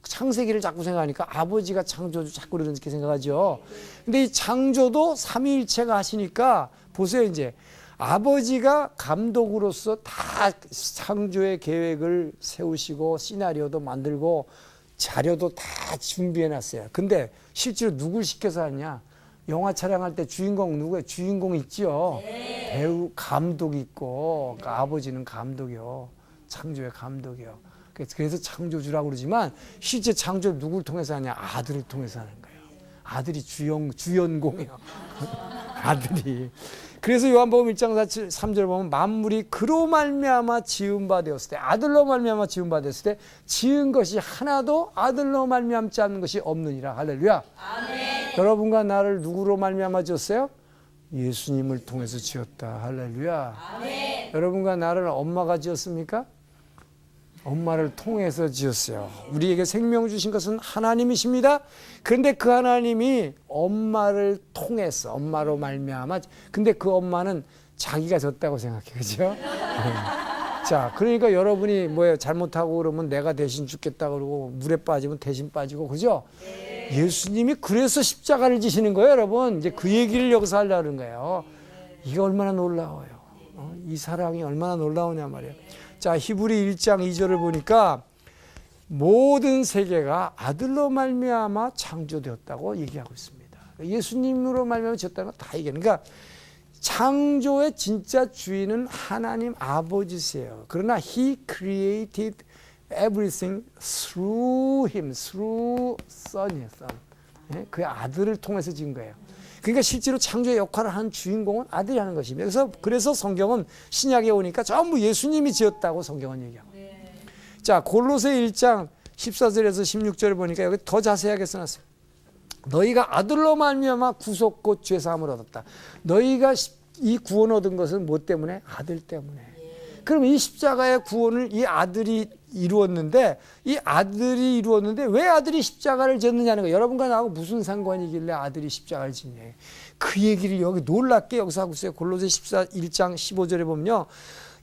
[SPEAKER 5] 창세기를 자꾸 생각하니까 아버지가 창조주 자꾸 그렇게 생각하죠. 근데 이 창조도 삼위일체가 하시니까 보세요. 이제 아버지가 감독으로서 다 창조의 계획을 세우시고 시나리오도 만들고 자료도 다 준비해 놨어요. 근데 실제로 누굴 시켜서 하냐? 영화 촬영할 때 주인공 누구예요? 주인공 있죠. 배우, 감독 있고, 그러니까 아버지는 감독이요. 창조의 감독이요. 그래서 창조주라고 그러지만 실제 창조 누구를 통해서 하냐? 아들을 통해서 하는 거예요. 아들이 주연공이에요. 아들이. 그래서 요한복음 1장 3절 보면 만물이 그로 말미암아 지은 바 되었을 때, 아들로 말미암아 지은 바 되었을 때 지은 것이 하나도 아들로 말미암지 않는 것이 없느니라. 할렐루야. 아멘. 여러분과 나를 누구로 말미암아 지었어요? 예수님을 통해서 지었다. 할렐루야. 아멘. 여러분과 나를 엄마가 지었습니까? 엄마를 통해서 지었어요. 우리에게 생명 주신 것은 하나님이십니다. 그런데 그 하나님이 엄마를 통해서, 엄마로 말미암아, 근데 그 엄마는 자기가 졌다고 생각해. 그죠? 자, 그러니까 여러분이 뭐예요? 잘못하고 그러면 내가 대신 죽겠다 그러고 물에 빠지면 대신 빠지고, 그죠? 예수님이 그래서 십자가를 지시는 거예요, 여러분. 이제 그 얘기를 여기서 하려는 거예요. 이게 얼마나 놀라워요. 이 사랑이 얼마나 놀라우냐 말이에요. 자, 히브리 1장 2절을 보니까 모든 세계가 아들로 말미암아 창조되었다고 얘기하고 있습니다. 예수님으로 말미암아 지었다는 건 다 얘기해요. 그러니까 창조의 진짜 주인은 하나님 아버지세요. 그러나 He created everything through Him, through Son이에요. Son. 그 아들을 통해서 지은 거예요. 그러니까 실제로 창조의 역할을 한 주인공은 아들이 하는 것입니다. 그래서 성경은 신약에 오니까 전부 예수님이 지었다고 성경은 얘기하고. 자, 골로새 1장 14절에서 16절을 보니까 여기 더 자세하게 써놨어요. 너희가 아들로 말미암아 구속 곧 죄사함을 얻었다. 너희가 이 구원 얻은 것은 뭐 때문에? 아들 때문에. 그럼 이 십자가의 구원을 이 아들이 이루었는데 왜 아들이 십자가를 졌느냐는 거예요. 여러분과 나하고 무슨 상관이길래 아들이 십자가를 지냐. 그 얘기를 여기 놀랍게 여기서 하고 있어요. 골로새 1장 15절에 보면요.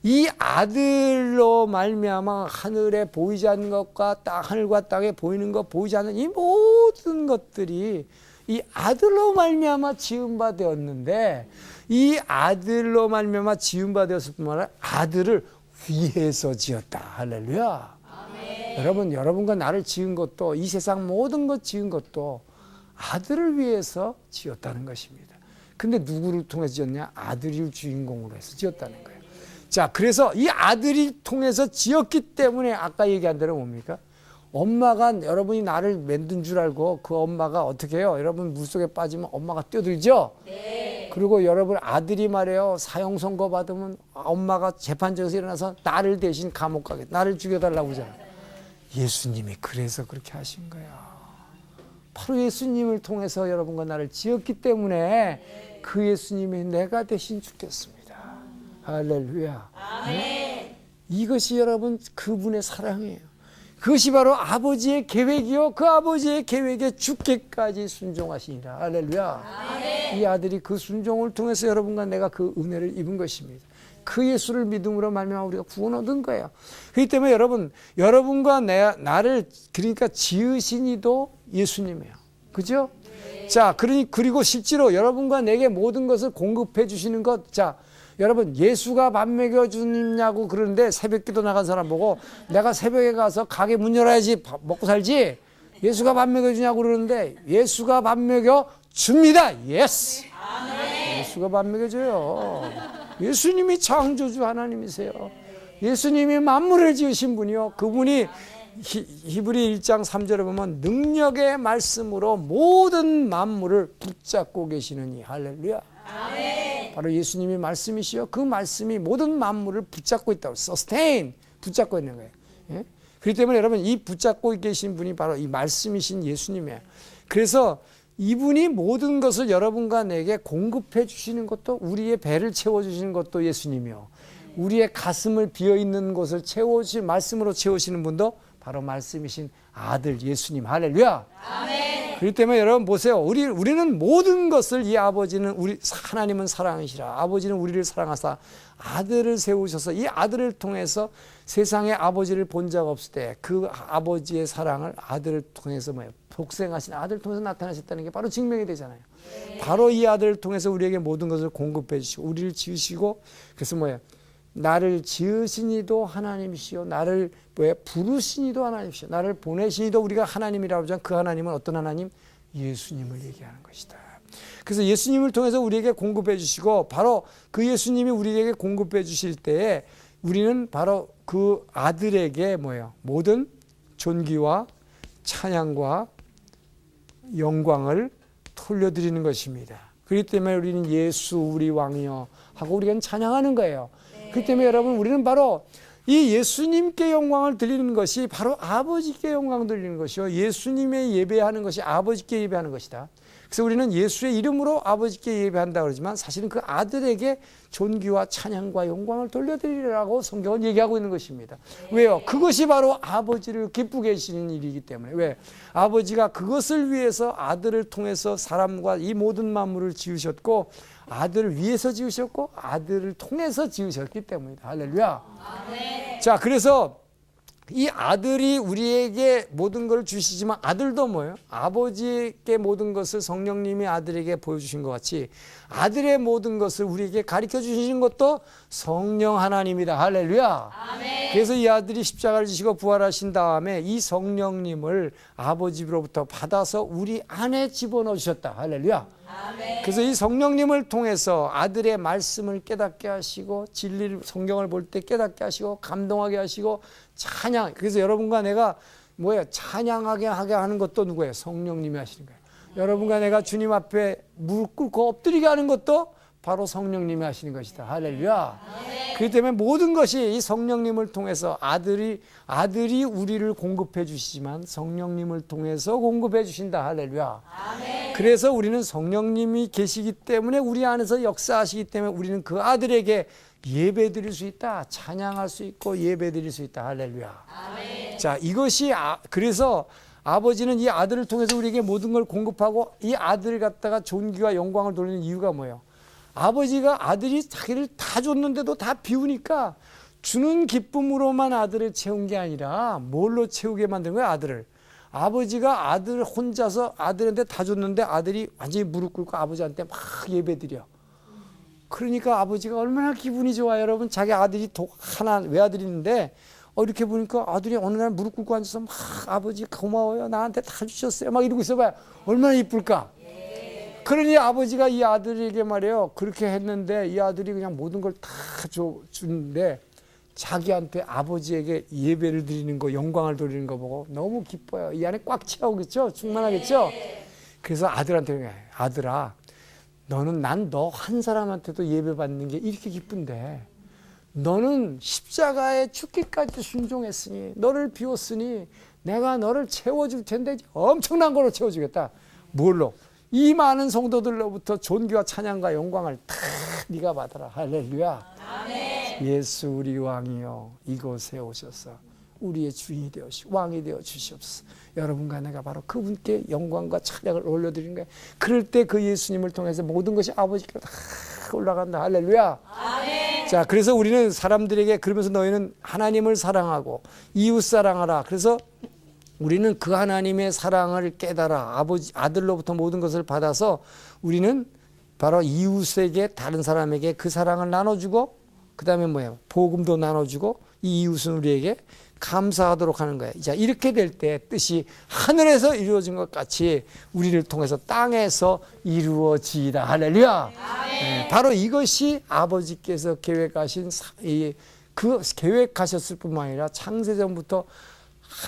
[SPEAKER 5] 이 아들로 말미암아 하늘에 보이지 않는 것과 하늘과 땅에 보이는 것, 보이지 않는 이 모든 것들이 이 아들로 말미암아 지은 바 되었는데, 이 아들로 말미암아 지은 바 되었을 뿐만 아니라 아들을 위해서 지었다. 할렐루야. 아멘. 여러분, 여러분과 나를 지은 것도, 이 세상 모든 것 지은 것도 아들을 위해서 지었다는 것입니다. 근데 누구를 통해서 지었냐? 아들을 주인공으로 해서 지었다는 거예요. 자, 그래서 이 아들이 통해서 지었기 때문에 아까 얘기한 대로 뭡니까? 엄마가 여러분이 나를 만든 줄 알고 그 엄마가 어떻게 해요? 여러분 물속에 빠지면 엄마가 뛰어들죠? 네. 그리고 여러분 아들이 말이에요. 사형 선고 받으면 엄마가 재판정에서 일어나서 나를 대신 감옥 가게, 나를 죽여달라고 하잖아요. 예수님이 그래서 그렇게 하신 거야. 바로 예수님을 통해서 여러분과 나를 지었기 때문에 그 예수님이 내가 대신 죽겠습니다. 할렐루야. 아멘. 이것이 여러분 그분의 사랑이에요. 그것이 바로 아버지의 계획이요 그 아버지의 계획에 죽기까지 순종하시니라. 할렐루야. 이 아들이 그 순종을 통해서 여러분과 내가 그 은혜를 입은 것입니다. 그 예수를 믿음으로 말미암아 우리가 구원 얻은 거예요. 그렇기 때문에 여러분과 나를 그러니까 지으신 이도 예수님이에요. 그죠? 자, 그리고 실제로 여러분과 내게 모든 것을 공급해 주시는 것. 자, 여러분 예수가 밥 먹여주냐고 그러는데 새벽기도 나간 사람 보고 내가 새벽에 가서 가게 문 열어야지 먹고 살지. 예수가 밥 먹여주냐고 그러는데 예수가 밥 먹여줍니다. 예스. 예수가 밥 먹여줘요. 예수님이 창조주 하나님이세요. 예수님이 만물을 지으신 분이요. 그분이 히브리 1장 3절에 보면 능력의 말씀으로 모든 만물을 붙잡고 계시느니. 할렐루야. 바로 예수님이 말씀이시요. 그 말씀이 모든 만물을 붙잡고 있다고. sustain. 붙잡고 있는 거예요. 예? 그렇기 때문에 여러분 이 붙잡고 계신 분이 바로 이 말씀이신 예수님이에요. 그래서 이분이 모든 것을 여러분과 내게 공급해 주시는 것도 우리의 배를 채워주시는 것도 예수님이요. 우리의 가슴을 비어있는 곳을 채워주신 말씀으로 채우시는 분도 바로 말씀이신 아들 예수님. 할렐루야. 아멘. 그렇기 때문에 여러분 보세요. 우리는 모든 것을 이 아버지는 하나님은 사랑이시라. 아버지는 우리를 사랑하사 아들을 세우셔서 이 아들을 통해서 세상에 아버지를 본 적 없을 때 그 아버지의 사랑을 아들을 통해서 복생하신 아들을 통해서 나타나셨다는 게 바로 증명이 되잖아요. 바로 이 아들을 통해서 우리에게 모든 것을 공급해 주시고 우리를 지으시고 그래서 나를 지으신 이도 하나님이시요 나를 부르신 이도 하나님이시요 나를 보내신 이도 우리가 하나님이라고 하지만 그 하나님은 어떤 하나님? 예수님을 얘기하는 것이다. 그래서 예수님을 통해서 우리에게 공급해 주시고 바로 그 예수님이 우리에게 공급해 주실 때에 우리는 바로 그 아들에게 모든 존귀와 찬양과 영광을 돌려드리는 것입니다. 그렇기 때문에 우리는 예수 우리 왕이여 하고 우리는 찬양하는 거예요. 그렇기 때문에 여러분 우리는 바로 이 예수님께 영광을 드리는 것이 바로 아버지께 영광을 드리는 것이요. 예수님의 예배하는 것이 아버지께 예배하는 것이다. 그래서 우리는 예수의 이름으로 아버지께 예배한다고 그러지만 사실은 그 아들에게 존귀와 찬양과 영광을 돌려드리라고 성경은 얘기하고 있는 것입니다. 왜요? 그것이 바로 아버지를 기쁘게 하시는 일이기 때문에. 왜? 아버지가 그것을 위해서 아들을 통해서 사람과 이 모든 만물을 지으셨고 아들을 위해서 지으셨고 아들을 통해서 지으셨기 때문이다. 할렐루야. 아멘. 자, 그래서 이 아들이 우리에게 모든 걸 주시지만 아들도 뭐예요? 아버지께 모든 것을 성령님이 아들에게 보여주신 것 같이 아들의 모든 것을 우리에게 가르쳐 주시는 것도 성령 하나님이다. 할렐루야. 아멘. 그래서 이 아들이 십자가를 지시고 부활하신 다음에 이 성령님을 아버지로부터 받아서 우리 안에 집어넣으셨다. 할렐루야. 아멘. 그래서 이 성령님을 통해서 아들의 말씀을 깨닫게 하시고 진리를 성경을 볼 때 깨닫게 하시고 감동하게 하시고 찬양. 그래서 여러분과 내가 찬양하게 하는 것도 누구예요? 성령님이 하시는 거예요. 여러분과 내가 주님 앞에 무릎 꿇고 엎드리게 하는 것도 바로 성령님이 하시는 것이다. 할렐루야. 그렇기 때문에 모든 것이 이 성령님을 통해서 아들이 우리를 공급해 주시지만 성령님을 통해서 공급해 주신다. 할렐루야. 그래서 우리는 성령님이 계시기 때문에 우리 안에서 역사하시기 때문에 우리는 그 아들에게 예배 드릴 수 있다. 찬양할 수 있고 예배 드릴 수 있다. 할렐루야. 자, 이것이 그래서 아버지는 이 아들을 통해서 우리에게 모든 걸 공급하고 이 아들을 갖다가 존귀와 영광을 돌리는 이유가 뭐예요? 아버지가 아들이 자기를 다 줬는데도 다 비우니까 주는 기쁨으로만 아들을 채운 게 아니라 뭘로 채우게 만든 거야? 아들을. 아버지가 아들 혼자서 아들한테 다 줬는데 아들이 완전히 무릎 꿇고 아버지한테 막 예배드려. 그러니까 아버지가 얼마나 기분이 좋아요. 여러분, 자기 아들이 하나 외아들이 있는데 이렇게 보니까 아들이 어느 날 무릎 꿇고 앉아서 막 아버지 고마워요. 나한테 다 주셨어요. 막 이러고 있어봐요. 얼마나 이쁠까? 그러니 아버지가 이 아들에게 말이에요. 그렇게 했는데 이 아들이 그냥 모든 걸 다 주는데 자기한테 아버지에게 예배를 드리는 거, 영광을 돌리는 거 보고 너무 기뻐요. 이 안에 꽉 채우겠죠? 충만하겠죠? 그래서 아들한테 아들아, 난 너 한 사람한테도 예배 받는 게 이렇게 기쁜데 너는 십자가에 죽기까지 순종했으니 너를 비웠으니 내가 너를 채워줄 텐데 엄청난 걸로 채워주겠다. 뭘로? 이 많은 성도들로부터 존귀와 찬양과 영광을 다 네가 받아라. 할렐루야. 아멘. 예수 우리 왕이여 이곳에 오셔서 우리의 주인이 되어시고 왕이 되어 주시옵소서. 여러분과 내가 바로 그분께 영광과 찬양을 올려드리는 거예요. 그럴 때 그 예수님을 통해서 모든 것이 아버지께로 다 올라간다. 할렐루야. 아멘. 자, 그래서 우리는 사람들에게 그러면서 너희는 하나님을 사랑하고 이웃 사랑하라. 그래서 우리는 그 하나님의 사랑을 깨달아 아버지 아들로부터 모든 것을 받아서 우리는 바로 이웃에게 다른 사람에게 그 사랑을 나눠주고 그 다음에 뭐예요? 복음도 나눠주고 이 이웃은 우리에게 감사하도록 하는 거예요. 자, 이렇게 될 때 뜻이 하늘에서 이루어진 것 같이 우리를 통해서 땅에서 이루어지이다. 할렐루야. 네, 바로 이것이 아버지께서 계획하신 그 계획하셨을 뿐만 아니라 창세전부터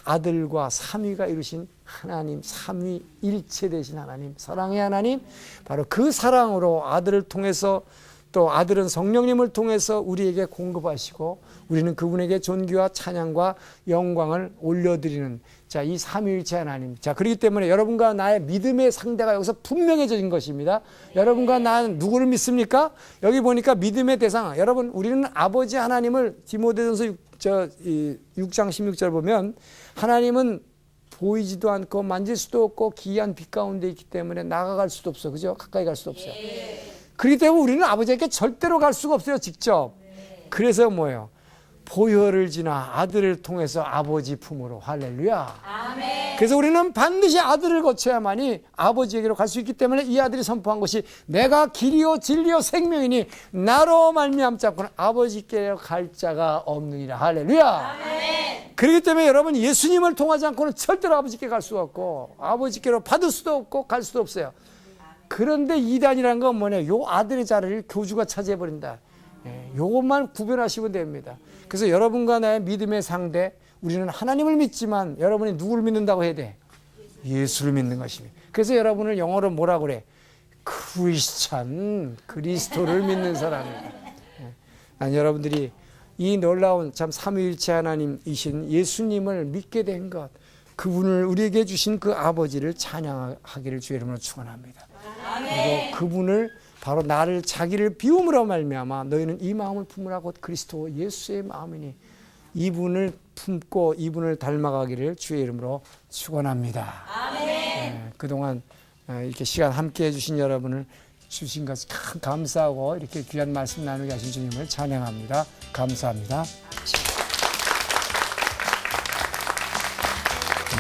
[SPEAKER 5] 아들과 삼위가 이루신 하나님, 삼위 일체 되신 하나님, 사랑의 하나님, 바로 그 사랑으로 아들을 통해서 또 아들은 성령님을 통해서 우리에게 공급하시고 우리는 그분에게 존귀와 찬양과 영광을 올려드리는 자, 이 삼위일체 하나님. 자, 그렇기 때문에 여러분과 나의 믿음의 상대가 여기서 분명해진 것입니다. 여러분과 나는 누구를 믿습니까? 여기 보니까 믿음의 대상. 여러분, 우리는 아버지 하나님을 디모데전서 6장 16절 보면 하나님은 보이지도 않고 만질 수도 없고 기이한 빛 가운데 있기 때문에 나아갈 수도 없어. 그죠? 가까이 갈 수도 없어요. 그렇기 때문에 우리는 아버지에게 절대로 갈 수가 없어요. 직접. 그래서 뭐예요? 보혈을 지나 아들을 통해서 아버지 품으로. 할렐루야. 아멘. 그래서 우리는 반드시 아들을 거쳐야만이 아버지에게로 갈 수 있기 때문에 이 아들이 선포한 것이 내가 길이요 진리요 생명이니 나로 말미암자고는 아버지께로 갈 자가 없느니라. 할렐루야. 아멘. 그렇기 때문에 여러분 예수님을 통하지 않고는 절대로 아버지께 갈 수가 없고 아버지께로 받을 수도 없고 갈 수도 없어요. 그런데 이단이라는 건 뭐냐? 요 아들의 자리를 교주가 차지해버린다. 요것만 구별하시면 됩니다. 그래서 여러분과 나의 믿음의 상대, 우리는 하나님을 믿지만 여러분이 누구를 믿는다고 해야 돼? 예수를 믿는 것입니다. 그래서 여러분을 영어로 뭐라 그래? 크리스찬, 그리스도를 믿는 사람입니다. 난 여러분들이 이 놀라운 참 삼위일체 하나님이신 예수님을 믿게 된 것, 그분을 우리에게 주신 그 아버지를 찬양하기를 주의 이름으로 축원합니다. 그리고 그분을 바로 나를 자기를 비움으로 말미암아 너희는 이 마음을 품으라 곧 그리스도 예수의 마음이니 이분을 품고 이분을 닮아가기를 주의 이름으로 축원합니다. 아멘. 그동안 이렇게 시간 함께 해주신 여러분을 주신 것을 참 감사하고 이렇게 귀한 말씀 나누게 하신 주님을 찬양합니다. 감사합니다.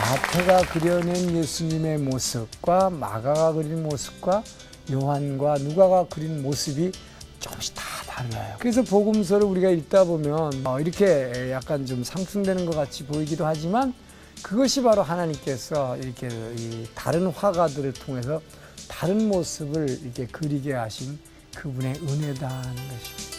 [SPEAKER 5] 마태가 그려낸 예수님의 모습과 마가가 그린 모습과 요한과 누가가 그린 모습이 조금씩 다 달라요. 그래서 복음서를 우리가 읽다 보면 이렇게 약간 좀 상충되는 것 같이 보이기도 하지만 그것이 바로 하나님께서 이렇게 이 다른 화가들을 통해서 다른 모습을 이렇게 그리게 하신 그분의 은혜다 하는 것입니다.